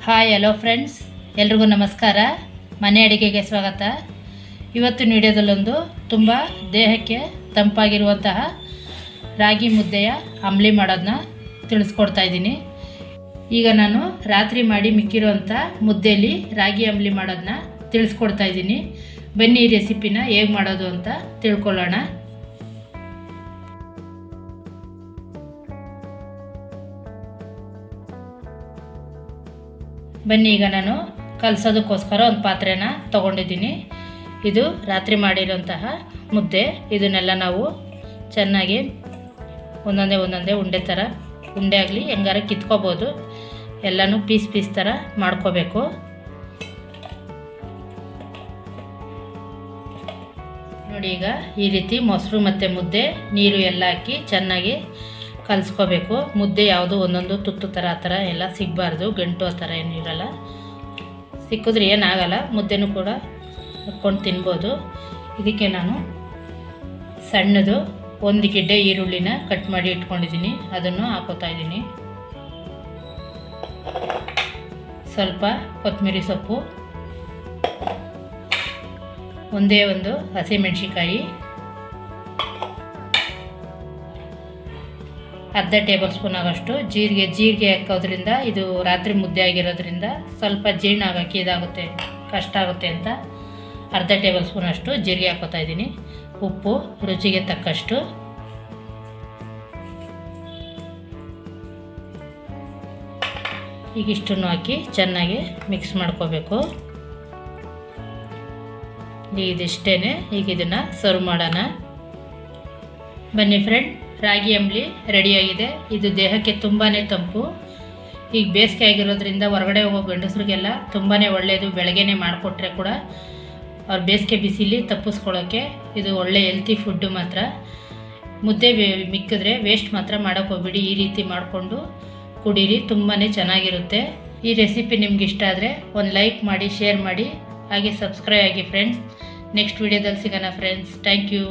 Hi hello friends, ಎಲ್ರಿಗೂ ನಮಸ್ಕಾರ. ಮನೆ ಅಡುಗೆಗೆ ಸ್ವಾಗತ. ಇವತ್ತಿನ ವಿಡಿಯೋದಲ್ಲೊಂದು ತುಂಬ ದೇಹಕ್ಕೆ ತಂಪಾಗಿರುವಂತಹ ರಾಗಿ ಮುದ್ದೆಯ ಅಂಬ್ಲಿ ಮಾಡೋದನ್ನ ತಿಳಿಸ್ಕೊಡ್ತಾ ಇದ್ದೀನಿ. ಈಗ ನಾನು ರಾತ್ರಿ ಮಾಡಿ ಮಿಕ್ಕಿರುವಂಥ ಮುದ್ದೆಯಲ್ಲಿ ರಾಗಿ ಅಂಬ್ಲಿ ಮಾಡೋದನ್ನ ತಿಳಿಸ್ಕೊಡ್ತಾ ಇದ್ದೀನಿ. ಬನ್ನಿ ಈ ರೆಸಿಪಿನ ಹೇಗೆ ಮಾಡೋದು ಅಂತ ತಿಳ್ಕೊಳ್ಳೋಣ. ಬನ್ನಿ, ಈಗ ನಾನು ಕಲಸೋದಕ್ಕೋಸ್ಕರ ಒಂದು ಪಾತ್ರೆನ ತೊಗೊಂಡಿದ್ದೀನಿ. ಇದು ರಾತ್ರಿ ಮಾಡಿರೋಂತಹ ಮುದ್ದೆ. ಇದನ್ನೆಲ್ಲ ನಾವು ಚೆನ್ನಾಗಿ ಒಂದೊಂದೇ ಉಂಡೆ ಥರ, ಉಂಡೆ ಆಗಲಿ ಹೆಂಗಾರ ಕಿತ್ಕೋಬೋದು, ಎಲ್ಲನೂ ಪೀಸ್ ಥರ ಮಾಡ್ಕೋಬೇಕು. ನೋಡಿ, ಈಗ ಈ ರೀತಿ ಮೊಸರು ಮತ್ತು ಮುದ್ದೆ ನೀರು ಎಲ್ಲ ಹಾಕಿ ಚೆನ್ನಾಗಿ ಕಲಿಸ್ಕೋಬೇಕು. ಮುದ್ದೆ ಯಾವುದು ಒಂದೊಂದು ತುತ್ತು ಥರ ಆ ಥರ ಎಲ್ಲ ಸಿಗಬಾರ್ದು, ಗಂಟು ಆ ಥರ ಏನೂ ಇರಲ್ಲ. ಸಿಕ್ಕಿದ್ರೆ ಏನಾಗಲ್ಲ, ಮುದ್ದೆನೂ ಕೂಡ ಹಾಕ್ಕೊಂಡು ತಿನ್ಬೋದು. ಇದಕ್ಕೆ ನಾನು ಸಣ್ಣದು 1 ಗೆಡ್ಡೆ ಈರುಳ್ಳಿನ ಕಟ್ ಮಾಡಿ ಇಟ್ಕೊಂಡಿದ್ದೀನಿ, ಅದನ್ನು ಹಾಕೋತಾ ಇದ್ದೀನಿ. ಸ್ವಲ್ಪ ಕೊತ್ತಂಬರಿ ಸೊಪ್ಪು, ಒಂದೇ ಒಂದು ಹಸಿಮೆಣಸಿಕಾಯಿ, ಅರ್ಧ ಟೇಬಲ್ ಸ್ಪೂನ್ ಆಗೋಷ್ಟು ಜೀರಿಗೆ ಹಾಕೋದ್ರಿಂದ ಇದು ರಾತ್ರಿ ಮುದ್ದೆ ಆಗಿರೋದ್ರಿಂದ ಸ್ವಲ್ಪ ಜೀರ್ಣ ಆಗೋಕ್ಕೆ ಇದಾಗುತ್ತೆ, ಕಷ್ಟ ಆಗುತ್ತೆ ಅಂತ ಅರ್ಧ ಟೇಬಲ್ ಸ್ಪೂನ್ ಅಷ್ಟು ಜೀರಿಗೆ ಹಾಕೋತಾ ಇದ್ದೀನಿ. ಉಪ್ಪು ರುಚಿಗೆ ತಕ್ಕಷ್ಟು. ಈಗ ಇಷ್ಟನ್ನು ಹಾಕಿ ಚೆನ್ನಾಗಿ ಮಿಕ್ಸ್ ಮಾಡ್ಕೋಬೇಕು. ಇದಿಷ್ಟೇ. ಈಗ ಇದನ್ನು ಸರ್ವ್ ಮಾಡೋಣ. ಬನ್ನಿ ಫ್ರೆಂಡ್, ರಾಗಿ ಅಂಬ್ಲಿ ರೆಡಿಯಾಗಿದೆ. ಇದು ದೇಹಕ್ಕೆ ತುಂಬಾ ತಂಪು. ಈಗ ಬೇಸಿಗೆ ಆಗಿರೋದ್ರಿಂದ ಹೊರಗಡೆ ಹೋಗೋ ಗಂಡಸರಿಗೆಲ್ಲ ತುಂಬಾ ಒಳ್ಳೆಯದು. ಬೆಳಗ್ಗೆನೇ ಮಾಡಿಕೊಟ್ರೆ ಕೂಡ ಅವ್ರು ಬೇಸಿಗೆ ಬಿಸಿಲಿ ತಪ್ಪಿಸ್ಕೊಳ್ಳೋಕ್ಕೆ ಇದು ಒಳ್ಳೆ ಹೆಲ್ತಿ ಫುಡ್ಡು. ಮಾತ್ರ ಮುದ್ದೆ ಮಿಕ್ಕಿದ್ರೆ ವೇಸ್ಟ್ ಮಾತ್ರ ಮಾಡೋಕ್ಕೆ ಹೋಗ್ಬಿಡಿ. ಈ ರೀತಿ ಮಾಡಿಕೊಂಡು ಕುಡೀರಿ, ತುಂಬಾ ಚೆನ್ನಾಗಿರುತ್ತೆ. ಈ ರೆಸಿಪಿ ನಿಮ್ಗೆ ಇಷ್ಟ ಆದರೆ ಒಂದು ಲೈಕ್ ಮಾಡಿ, ಶೇರ್ ಮಾಡಿ, ಹಾಗೆ ಸಬ್ಸ್ಕ್ರೈಬ್ ಆಗಿ ಫ್ರೆಂಡ್ಸ್. ನೆಕ್ಸ್ಟ್ ವಿಡಿಯೋದಲ್ಲಿ ಸಿಗೋಣ ಫ್ರೆಂಡ್ಸ್. Thank you.